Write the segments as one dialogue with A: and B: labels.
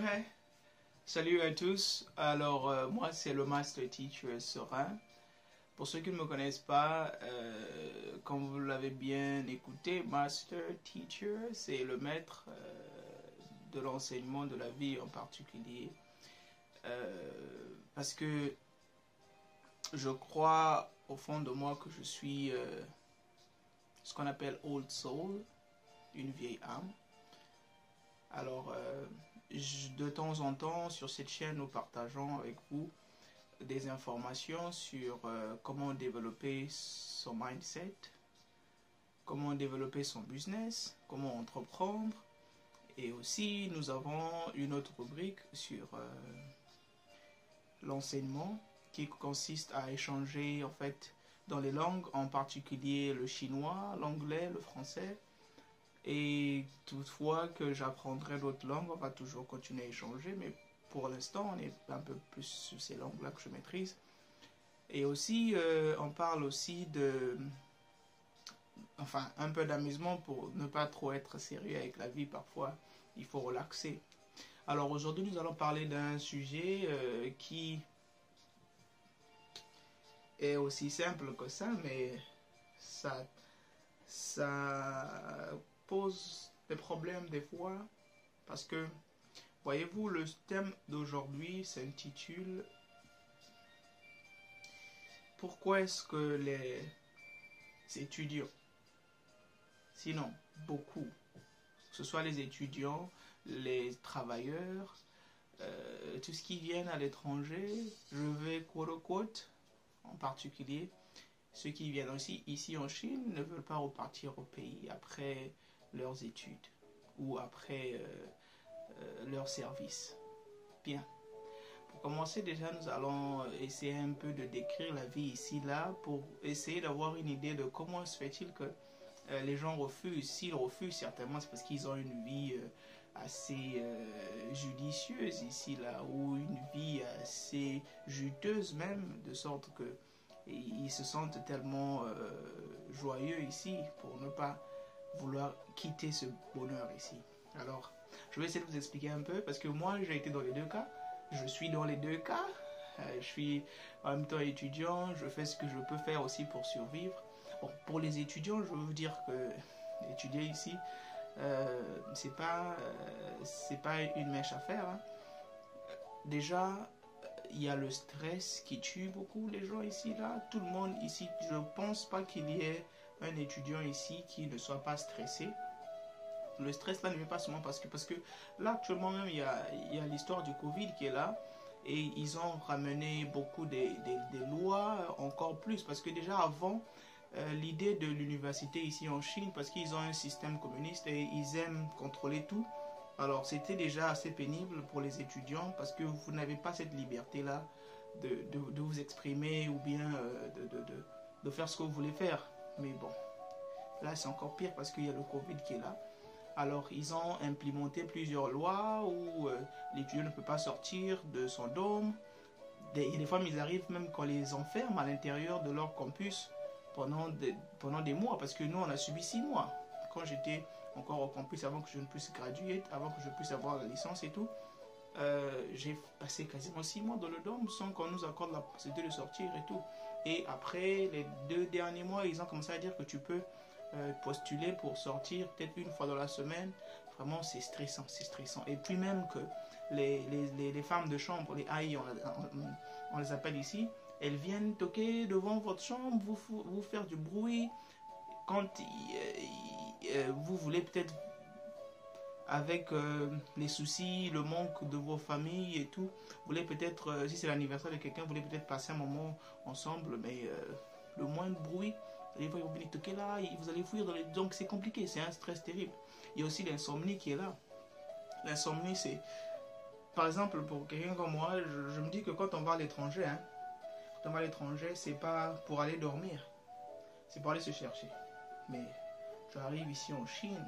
A: Okay. Salut à tous. Alors, moi, c'est le Master Teacher Serein. Pour ceux qui ne me connaissent pas, comme vous l'avez bien écouté, Master Teacher, c'est le maître de l'enseignement de la vie en particulier. Parce que je crois au fond de moi que je suis ce qu'on appelle Old Soul, une vieille âme. Alors, de temps en temps, sur cette chaîne, nous partageons avec vous des informations sur comment développer son mindset, comment développer son business, comment entreprendre. Et aussi, nous avons une autre rubrique sur l'enseignement qui consiste à échanger en fait dans les langues, en particulier le chinois, l'anglais, le français. Et toutefois que j'apprendrai d'autres langues, on va toujours continuer à échanger, mais pour l'instant, on est un peu plus sur ces langues-là que je maîtrise. Et aussi, on parle aussi de, enfin, un peu d'amusement pour ne pas trop être sérieux avec la vie. Parfois, il faut relaxer. Alors aujourd'hui, nous allons parler d'un sujet qui est aussi simple que ça, mais ça pose des problèmes des fois parce que, voyez-vous, le thème d'aujourd'hui s'intitule pourquoi est-ce que les étudiants, sinon beaucoup, que ce soit les étudiants, les travailleurs, tout ce qui viennent à l'étranger, je vais quote en particulier, ceux qui viennent aussi ici en Chine ne veulent pas repartir au pays après leurs études ou après leur service. Bien. Pour commencer, déjà, nous allons essayer un peu de décrire la vie ici, là, pour essayer d'avoir une idée de comment se fait-il que les gens refusent. S'ils refusent, certainement, c'est parce qu'ils ont une vie assez judicieuse ici, là, ou une vie assez juteuse même, de sorte que ils se sentent tellement joyeux ici pour ne pas vouloir quitter ce bonheur ici. Alors, je vais essayer de vous expliquer un peu parce que moi, j'ai été dans les deux cas. Je suis dans les deux cas. Je suis en même temps étudiant. Je fais ce que je peux faire aussi pour survivre. Bon, pour les étudiants, je veux vous dire que étudier ici, c'est pas une mèche à faire. Hein. Déjà, il y a le stress qui tue beaucoup les gens ici, là. Tout le monde ici, je ne pense pas qu'il y ait un étudiant ici qui ne soit pas stressé. Le stress là ne vient pas seulement parce que là actuellement même il y a l'histoire du Covid qui est là et ils ont ramené beaucoup des lois encore plus parce que déjà avant l'idée de l'université ici en Chine parce qu'ils ont un système communiste et ils aiment contrôler tout. Alors c'était déjà assez pénible pour les étudiants parce que vous n'avez pas cette liberté là de vous exprimer ou bien de faire ce que vous voulez faire. Mais bon, là c'est encore pire parce qu'il y a le Covid qui est là. Alors ils ont implémenté plusieurs lois où l'étudiant ne peut pas sortir de son dôme. Et des fois ils arrivent même qu'on les enferme à l'intérieur de leur campus pendant des mois parce que nous on a subi 6 mois. Quand j'étais encore au campus avant que je ne puisse graduer, avant que je puisse avoir la licence et tout, j'ai passé quasiment 6 mois dans le dôme sans qu'on nous accorde la possibilité de sortir et tout. Et après les 2 derniers mois, ils ont commencé à dire que tu peux postuler pour sortir peut-être une fois dans la semaine. Vraiment c'est stressant, c'est stressant. Et puis même que les femmes de chambre, les AI on les appelle ici, elles viennent toquer devant votre chambre, vous faire du bruit quand vous voulez peut-être avec les soucis, le manque de vos familles et tout, vous voulez peut-être, si c'est l'anniversaire de quelqu'un, vous voulez peut-être passer un moment ensemble, mais le moindre bruit, ils vont venir toquer là, vous allez fuir dans les... Donc c'est compliqué, c'est un stress terrible. Il y a aussi l'insomnie qui est là. L'insomnie, c'est... Par exemple, pour quelqu'un comme moi, je me dis que quand on va à l'étranger, hein, quand on va à l'étranger, c'est pas pour aller dormir, c'est pour aller se chercher. Mais tu arrives ici en Chine,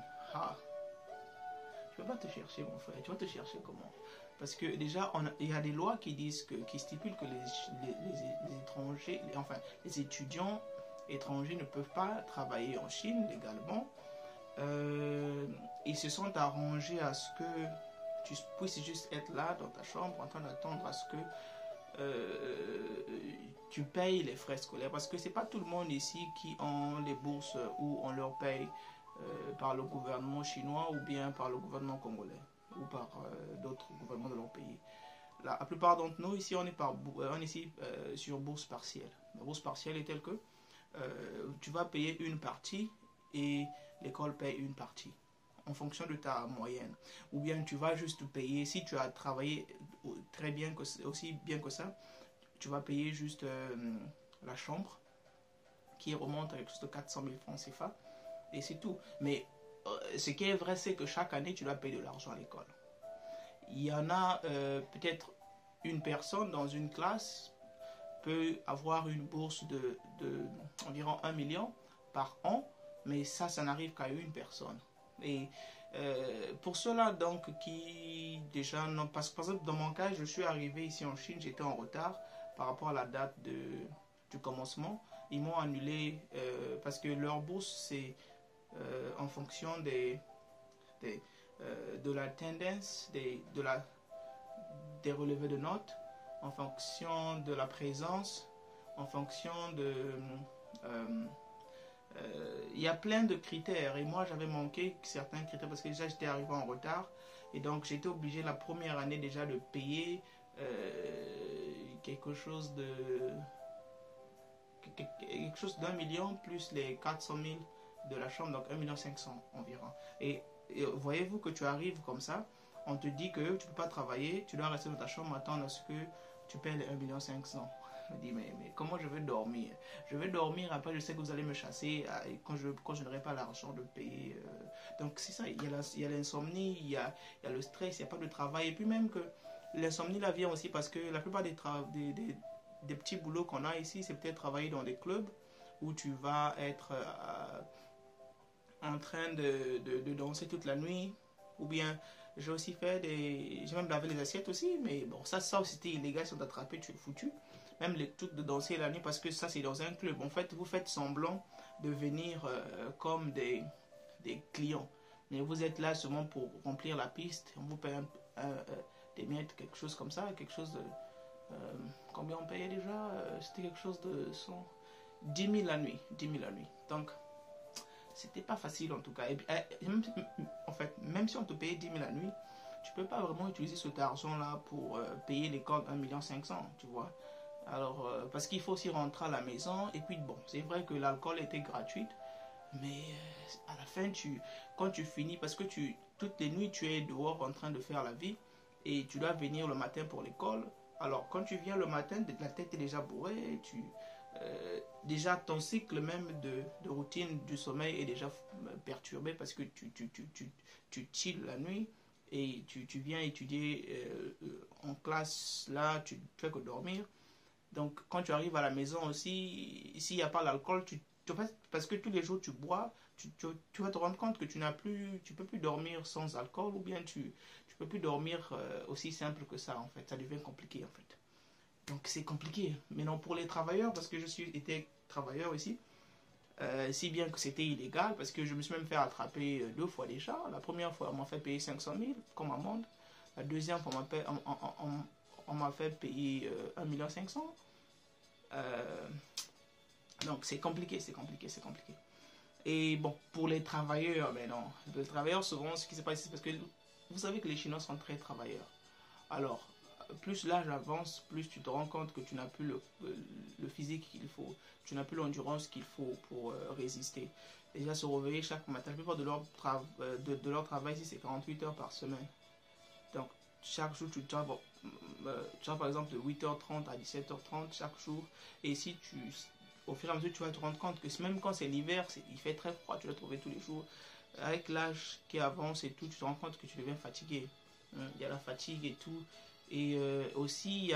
A: tu vas pas te chercher mon frère, tu vas te chercher comment? Parce que déjà, il y a des lois qui disent qui stipulent que les étrangers, enfin les étudiants étrangers ne peuvent pas travailler en Chine légalement. Ils se sont arrangés à ce que tu puisses juste être là dans ta chambre en train d'attendre à ce que tu payes les frais scolaires, parce que c'est pas tout le monde ici qui ont les bourses où on leur paye par le gouvernement chinois ou bien par le gouvernement congolais ou par d'autres gouvernements de leur pays. La plupart d'entre nous ici on est ici sur bourse partielle. La bourse partielle est telle que tu vas payer une partie et l'école paye une partie en fonction de ta moyenne, ou bien tu vas juste payer si tu as travaillé très bien aussi bien que ça, tu vas payer juste la chambre qui remonte à quelque chose de 400 000 francs CFA et c'est tout. Mais ce qui est vrai, c'est que chaque année tu dois payer de l'argent à l'école. Il y en a peut-être une personne dans une classe peut avoir une bourse de environ 1 million par an, mais ça n'arrive qu'à une personne. Et pour ceux-là donc qui déjà non, parce que par exemple dans mon cas je suis arrivé ici en Chine, j'étais en retard par rapport à la date du commencement. Ils m'ont annulé parce que leur bourse c'est en fonction de la tendance, des relevés de notes, en fonction de la présence, en fonction de il y a plein de critères et moi j'avais manqué certains critères parce que déjà j'étais arrivé en retard et donc j'étais obligé la première année déjà de payer quelque chose d'1 million plus les 400 000 de la chambre, donc 1,5 million environ. Et voyez-vous que tu arrives comme ça, on te dit que tu ne peux pas travailler, tu dois rester dans ta chambre, attendre à ce que tu paies les 1,5 million. Je me dis, mais comment je vais dormir? Je vais dormir, après je sais que vous allez me chasser quand je n'aurai pas l'argent de payer. Donc c'est ça, il y a l'insomnie, il y a le stress, il n'y a pas de travail. Et puis même que l'insomnie là vient aussi parce que la plupart des petits boulots qu'on a ici, c'est peut-être travailler dans des clubs où tu vas être en train de danser toute la nuit. Ou bien j'ai aussi fait j'ai même lavé les assiettes aussi, mais bon, ça aussi c'était illégal, si on t'attrapait, tu es foutu. Même les trucs de danser la nuit, parce que ça c'est dans un club. En fait, vous faites semblant de venir comme des clients. Mais vous êtes là seulement pour remplir la piste. On vous paye des miettes, quelque chose comme ça, quelque chose de... combien on payait déjà c'était quelque chose de 10 000 la nuit. 10 000 la nuit. Donc, c'était pas facile en tout cas. Et puis, en fait, même si on te payait 10 000 la nuit, tu peux pas vraiment utiliser cet argent-là pour payer l'école 1,5 million, tu vois. Alors, parce qu'il faut aussi rentrer à la maison. Et puis, bon, c'est vrai que l'alcool était gratuit. Mais à la fin, quand tu finis, parce que toutes les nuits, tu es dehors en train de faire la vie. Et tu dois venir le matin pour l'école. Alors, quand tu viens le matin, la tête est déjà bourrée. Déjà, ton cycle même de routine du sommeil est déjà perturbé parce que tu chilles la nuit. Et tu viens étudier en classe, là, tu fais que dormir. Donc, quand tu arrives à la maison aussi, s'il n'y a pas l'alcool, parce que tous les jours tu bois, tu vas te rendre compte que tu peux plus dormir sans alcool, ou bien tu peux plus dormir aussi simple que ça, en fait. Ça devient compliqué, en fait. Donc, c'est compliqué. Mais non, pour les travailleurs, parce que été travailleur ici, si bien que c'était illégal, parce que je me suis même fait attraper 2 fois déjà. La première fois, on m'a fait payer 500 000 comme amende. La deuxième fois, on m'a fait payer 1,5 million. Donc c'est compliqué. Et bon, pour les travailleurs, mais non. Les travailleurs, souvent, ce qui se passe, c'est parce que vous savez que les Chinois sont très travailleurs. Alors, plus l'âge avance, plus tu te rends compte que tu n'as plus le physique qu'il faut, tu n'as plus l'endurance qu'il faut pour résister. Déjà, se réveiller chaque matin, la plupart de leur travail ici, c'est 48 heures par semaine. Donc, chaque jour, tu travailles, par exemple de 8h30 à 17h30 chaque jour. Et si au fur et à mesure, tu vas te rendre compte que même quand c'est l'hiver, il fait très froid, tu vas trouver tous les jours. Avec l'âge qui avance et tout, tu te rends compte que tu deviens fatigué. Il y a la fatigue et tout. Et aussi,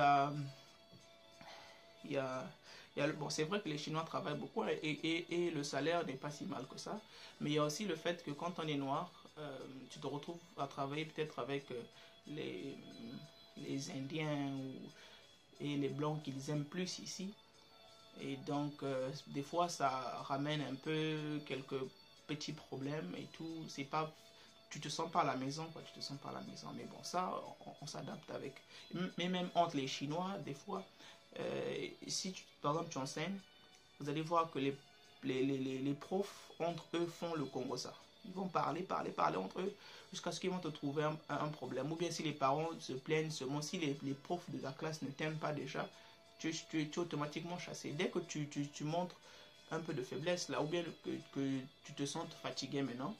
A: bon, c'est vrai que les Chinois travaillent beaucoup et le salaire n'est pas si mal que ça. Mais il y a aussi le fait que quand on est noir, tu te retrouves à travailler peut-être avec les Indiens et les Blancs qu'ils aiment plus ici. Et donc, des fois, ça ramène un peu quelques petits problèmes et tout. C'est pas tu te sens pas à la maison, quoi, tu te sens pas à la maison. Mais bon, ça, on s'adapte avec. Mais même entre les Chinois, des fois, si par exemple tu enseignes, vous allez voir que les profs, entre eux, font le Congo ça. Ils vont parler entre eux jusqu'à ce qu'ils vont te trouver un problème. Ou bien si les parents se plaignent seulement, si les profs de la classe ne t'aiment pas déjà, tu es automatiquement chassé. Dès que tu montres un peu de faiblesse là, ou bien que tu te sens fatigué maintenant,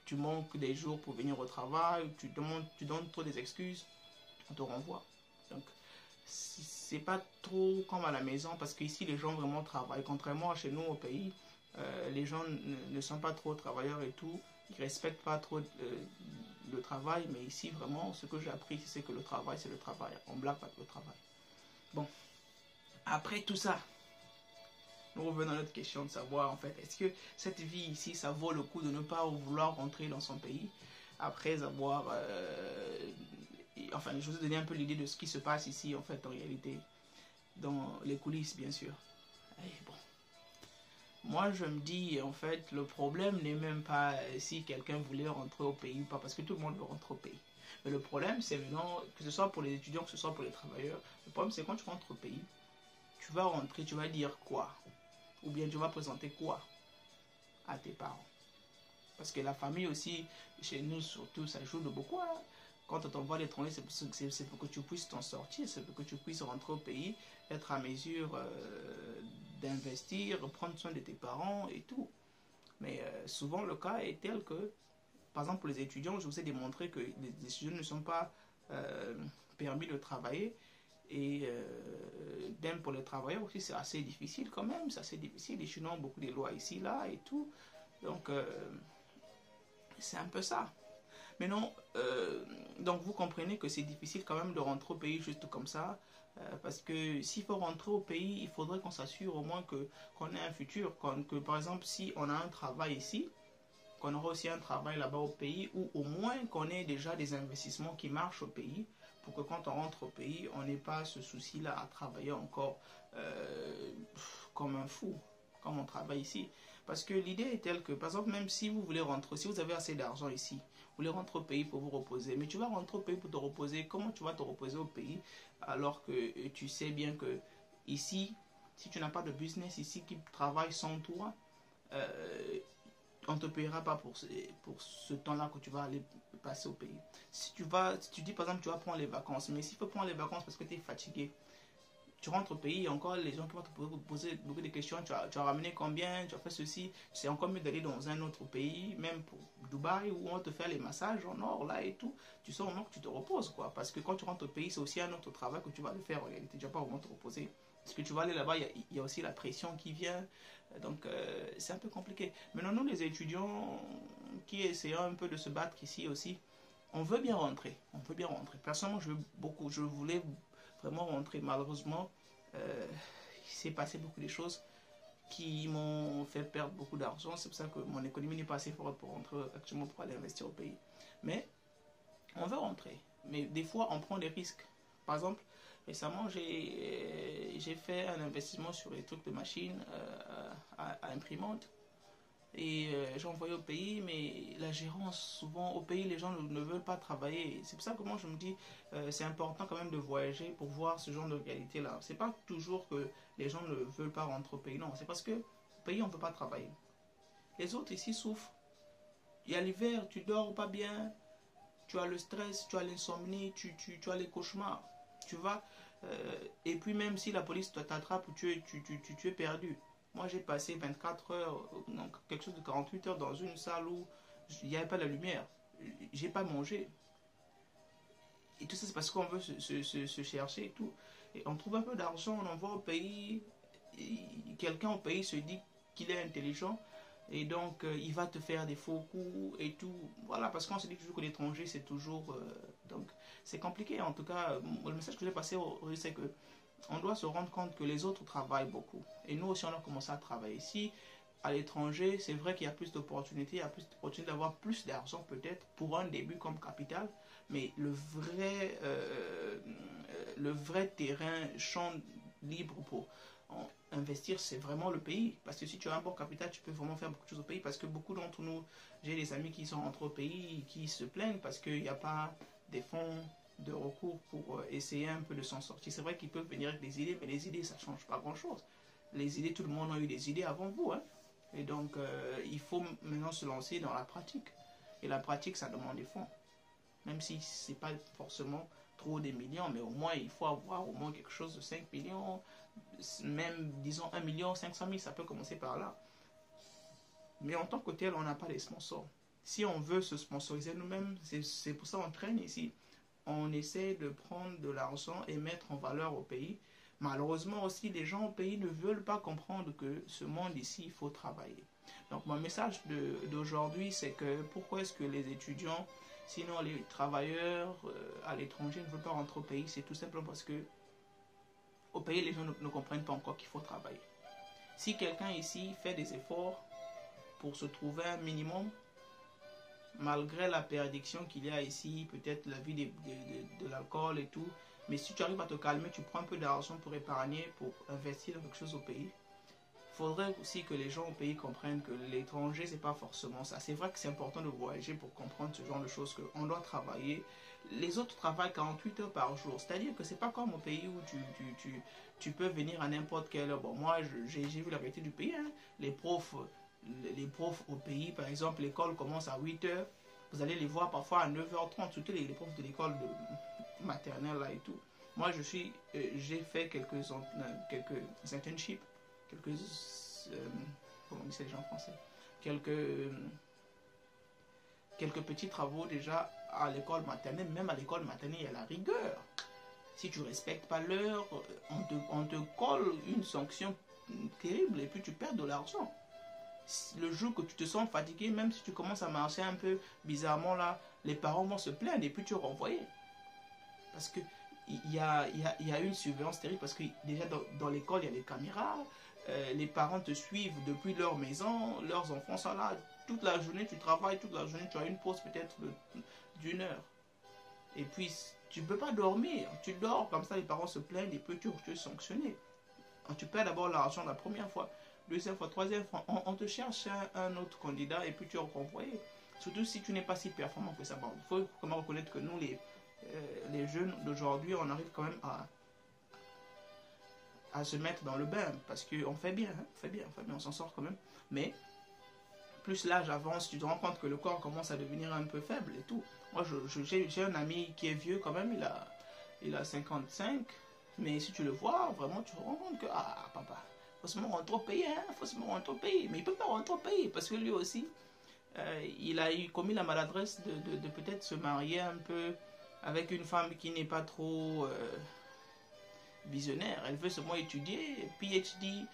A: tu manques des jours pour venir au travail, tu donnes trop des excuses, on te renvoie. Donc, c'est pas trop comme à la maison parce qu'ici les gens vraiment travaillent. Contrairement à chez nous au pays, les gens ne sont pas trop travailleurs et tout, ils respectent pas trop le travail, mais ici vraiment ce que j'ai appris c'est que le travail c'est le travail, on blague pas le travail. Bon, après tout ça, nous revenons à notre question de savoir en fait, est-ce que cette vie ici, ça vaut le coup de ne pas vouloir rentrer dans son pays après avoir... enfin, je vous ai donné un peu l'idée de ce qui se passe ici en fait en réalité, dans les coulisses bien sûr. Et bon, moi je me dis en fait, le problème n'est même pas si quelqu'un voulait rentrer au pays ou pas, parce que tout le monde veut rentrer au pays. Mais le problème c'est maintenant, que ce soit pour les étudiants, que ce soit pour les travailleurs, le problème c'est quand tu rentres au pays, tu vas rentrer, tu vas dire quoi? Ou bien tu vas présenter quoi à tes parents? Parce que la famille aussi, chez nous surtout, ça joue de beaucoup. Hein. Quand on t'envoie à l'étranger, c'est pour que tu puisses t'en sortir, c'est pour que tu puisses rentrer au pays, être à mesure d'investir, prendre soin de tes parents et tout. Mais souvent le cas est tel que, par exemple pour les étudiants, je vous ai démontré que les étudiants ne sont pas permis de travailler. Et même pour les travailleurs aussi, c'est assez difficile quand même, c'est assez difficile. Les Chinois ont beaucoup de lois ici, là et tout. Donc, c'est un peu ça. Mais non, donc vous comprenez que c'est difficile quand même de rentrer au pays juste comme ça. Parce que s'il faut rentrer au pays, il faudrait qu'on s'assure au moins qu'on ait un futur. Que par exemple, si on a un travail ici, qu'on aura aussi un travail là-bas au pays, ou au moins qu'on ait déjà des investissements qui marchent au pays, pour que quand on rentre au pays, on n'ait pas ce souci-là à travailler encore comme un fou, comme on travaille ici. Parce que l'idée est telle que, par exemple, même si vous voulez rentrer, si vous avez assez d'argent ici, vous voulez rentrer au pays pour vous reposer, mais tu vas rentrer au pays pour te reposer, comment tu vas te reposer au pays alors que tu sais bien que ici, si tu n'as pas de business ici qui travaille sans toi, on ne te paiera pas pour ce temps-là que tu vas aller passer au pays. Si tu dis par exemple tu vas prendre les vacances, mais s'il faut prendre les vacances parce que tu es fatigué, tu rentres au pays, encore les gens qui vont te poser beaucoup de questions, tu as ramené combien, tu as fait ceci, c'est encore mieux d'aller dans un autre pays, même pour Dubaï, où on va te faire les massages en or, là et tout, tu sens au moins que tu te reposes, quoi, parce que quand tu rentres au pays, c'est aussi un autre travail que tu vas le faire en réalité, tu ne vas pas vraiment te reposer, parce que tu vas aller là-bas, il y a aussi la pression qui vient, donc c'est un peu compliqué. Maintenant, nous les étudiants qui essayons un peu de se battre ici aussi, on veut bien rentrer, personnellement je voulais vraiment rentrer. Malheureusement, il s'est passé beaucoup de choses qui m'ont fait perdre beaucoup d'argent. C'est pour ça que mon économie n'est pas assez forte pour rentrer actuellement pour aller investir au pays. Mais on veut rentrer. Mais des fois, on prend des risques. Par exemple, récemment, j'ai fait un investissement sur les trucs de machines à imprimante. Et j'ai envoyé au pays, mais la gérance, souvent au pays, les gens ne veulent pas travailler. C'est pour ça que moi je me dis, c'est important quand même de voyager pour voir ce genre de réalité-là. C'est pas toujours que les gens ne veulent pas rentrer au pays, non, c'est parce que au pays on ne veut pas travailler. Les autres ici souffrent. Il y a l'hiver, tu dors pas bien, tu as le stress, tu as l'insomnie, tu as les cauchemars. Tu vas, et puis même si la police t'attrape, tu es perdu. Moi, j'ai passé 24 heures, donc quelque chose de 48 heures dans une salle où il n'y avait pas la lumière. J'ai pas mangé. Et tout ça, c'est parce qu'on veut se chercher et tout. Et on trouve un peu d'argent, on envoie au pays. Quelqu'un au pays se dit qu'il est intelligent. Et donc, il va te faire des faux coups et tout. Voilà, parce qu'on se dit toujours que l'étranger, c'est toujours... donc, c'est compliqué. En tout cas, le message que j'ai passé, c'est que on doit se rendre compte que les autres travaillent beaucoup. Et nous aussi, on a commencé à travailler ici. À l'étranger, c'est vrai qu'il y a plus d'opportunités, il y a plus d'opportunités d'avoir plus d'argent peut-être pour un début comme capital. Mais le vrai terrain, champ libre investir, c'est vraiment le pays. Parce que si tu as un bon capital, tu peux vraiment faire beaucoup de choses au pays. Parce que beaucoup d'entre nous, j'ai des amis qui sont entre pays qui se plaignent parce qu'il n'y a pas des fonds de recours pour essayer un peu de s'en sortir. C'est vrai qu'ils peuvent venir avec des idées, mais les idées, ça ne change pas grand-chose. Les idées, tout le monde a eu des idées avant vous. Hein. Et donc, il faut maintenant se lancer dans la pratique. Et la pratique, ça demande des fonds. Même si ce n'est pas forcément trop des millions, mais au moins, il faut avoir au moins quelque chose de 5 millions, même, disons, 1 500 000, ça peut commencer par là. Mais en tant que tel, on n'a pas les sponsors. Si on veut se sponsoriser nous-mêmes, c'est pour ça qu'on traîne ici. On essaie de prendre de l'argent et mettre en valeur au pays. Malheureusement aussi, les gens au pays ne veulent pas comprendre que ce monde ici, il faut travailler. Donc mon message d'aujourd'hui, c'est que pourquoi est-ce que les étudiants, sinon les travailleurs à l'étranger ne veulent pas rentrer au pays? C'est tout simplement parce que au pays, les gens ne comprennent pas encore qu'il faut travailler. Si quelqu'un ici fait des efforts pour se trouver un minimum, malgré la perdition qu'il y a ici, peut-être la vie de l'alcool et tout, mais si tu arrives à te calmer, tu prends un peu d'argent pour épargner, pour investir dans quelque chose au pays. Il faudrait aussi que les gens au pays comprennent que l'étranger, c'est pas forcément ça. C'est vrai que c'est important de voyager pour comprendre ce genre de choses, qu'on doit travailler. Les autres travaillent 48 heures par jour. C'est-à-dire que c'est pas comme au pays où tu peux venir à n'importe quelle heure. Bon, moi, j'ai vu la réalité du pays. Hein. Les profs au pays, par exemple, l'école commence à 8 heures. Vous allez les voir parfois à 9h30, surtout les profs de l'école maternelle là et tout. Moi, j'ai fait quelques internships, comment on dit ça les gens en français, quelques petits travaux déjà à l'école maternelle. Même à l'école maternelle, il y a la rigueur. Si tu ne respectes pas l'heure, on te colle une sanction terrible et puis tu perds de l'argent. Le jour que tu te sens fatigué, même si tu commences à marcher un peu bizarrement là, les parents vont se plaindre et puis tu es renvoyé. Parce que il y a une surveillance terrible, parce que déjà dans l'école, il y a des caméras, les parents te suivent depuis leur maison, leurs enfants sont là, toute la journée tu travailles, toute la journée tu as une pause peut-être d'1 heure. Et puis tu ne peux pas dormir, tu dors comme ça, les parents se plaignent et puis tu es sanctionné. Tu perds d'abord l'argent la première fois, deuxième fois, troisième fois, on te cherche un autre candidat et puis tu es renvoyé. Surtout si tu n'es pas si performant que ça. Bon, il faut quand même reconnaître que nous, les jeunes d'aujourd'hui, on arrive quand même à se mettre dans le bain, parce qu'on fait bien, hein, on s'en sort quand même. Mais plus l'âge avance, tu te rends compte que le corps commence à devenir un peu faible et tout. Moi, j'ai un ami qui est vieux quand même, il a 55, mais si tu le vois, vraiment, tu te rends compte que, ah, papa, faut se rentrer au pays, hein, faut se rentrer au pays. Mais il peut pas rentrer au pays, parce que lui aussi, il a commis la maladresse de peut-être se marier un peu avec une femme qui n'est pas trop visionnaire. Elle veut seulement étudier, PhD,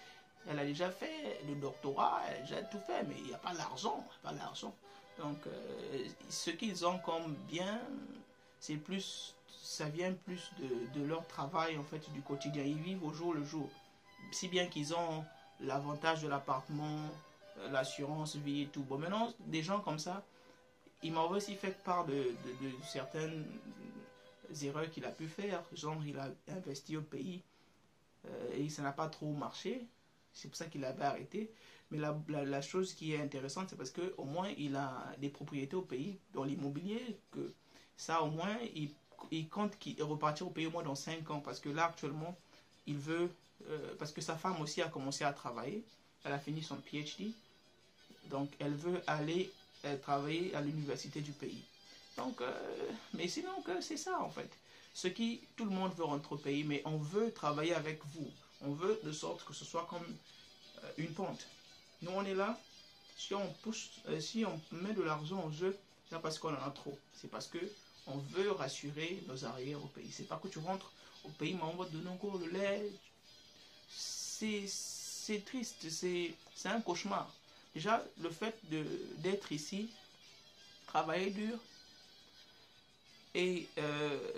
A: elle a déjà fait le doctorat, elle a déjà tout fait, mais il n'y a pas l'argent, Donc, ce qu'ils ont comme bien, c'est plus, ça vient plus de leur travail, en fait, du quotidien. Ils vivent au jour le jour. Si bien qu'ils ont l'avantage de l'appartement, l'assurance vie et tout. Bon, maintenant, des gens comme ça, il m'a aussi fait part de certaines erreurs qu'il a pu faire. Genre, il a investi au pays et ça n'a pas trop marché. C'est pour ça qu'il avait arrêté. Mais la chose qui est intéressante, c'est parce qu'au moins, il a des propriétés au pays, dans l'immobilier, que ça, au moins, il compte repartir au pays au moins dans 5 ans. Parce que là, actuellement, il veut... parce que sa femme aussi a commencé à travailler. Elle a fini son PhD. Donc, elle veut aller travailler à l'université du pays. Donc, mais sinon, c'est ça, en fait. Tout le monde veut rentrer au pays, mais on veut travailler avec vous. On veut de sorte que ce soit comme une pente. Nous, on est là. Si on met de l'argent en jeu, c'est pas parce qu'on en a trop. C'est parce que on veut rassurer nos arrières au pays. C'est pas que tu rentres au pays, mais on va te donner encore le lait. C'est triste. C'est un cauchemar. Déjà, le fait d'être ici, travailler dur, et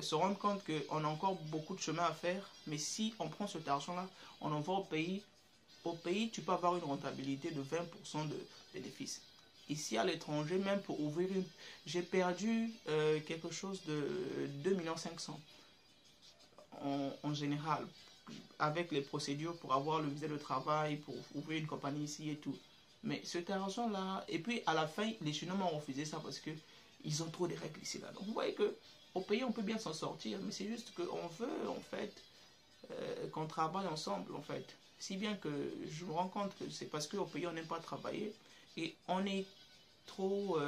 A: se rendre compte qu'on a encore beaucoup de chemin à faire, mais si on prend cet argent-là, on envoie au pays, tu peux avoir une rentabilité de 20% de bénéfices. Ici, à l'étranger, même pour ouvrir j'ai perdu quelque chose de 2 500 000 en général. avec les procédures pour avoir le visa de travail, pour ouvrir une compagnie ici et tout. Mais cet argent-là, et puis à la fin, les Chinois m'ont refusé ça parce que ils ont trop de règles ici là. Donc vous voyez que au pays on peut bien s'en sortir, mais c'est juste qu'on veut en fait qu'on travaille ensemble en fait. Si bien que je me rends compte que c'est parce qu'au pays on n'aime pas travailler et on est trop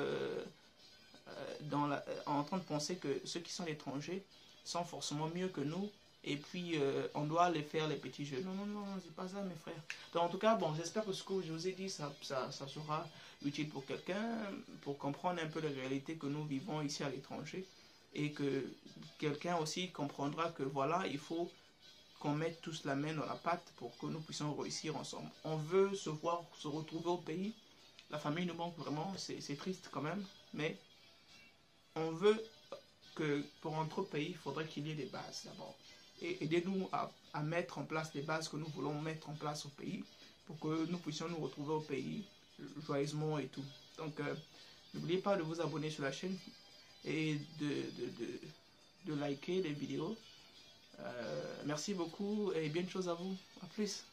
A: en train de penser que ceux qui sont étrangers sont forcément mieux que nous et puis on doit les faire les petits jeux. Non, non, non, c'est pas ça mes frères. Donc en tout cas, bon, j'espère que ce que je vous ai dit, ça sera utile pour quelqu'un, pour comprendre un peu la réalité que nous vivons ici à l'étranger et que quelqu'un aussi comprendra que voilà, il faut qu'on mette tous la main dans la pâte pour que nous puissions réussir ensemble. On veut se voir, se retrouver au pays. La famille nous manque vraiment, c'est triste quand même, mais on veut que pour notre pays, il faudrait qu'il y ait des bases d'abord. Et aidez-nous à mettre en place les bases que nous voulons mettre en place au pays pour que nous puissions nous retrouver au pays joyeusement et tout. Donc, n'oubliez pas de vous abonner sur la chaîne et de liker les vidéos. Merci beaucoup et bien de choses à vous. À plus.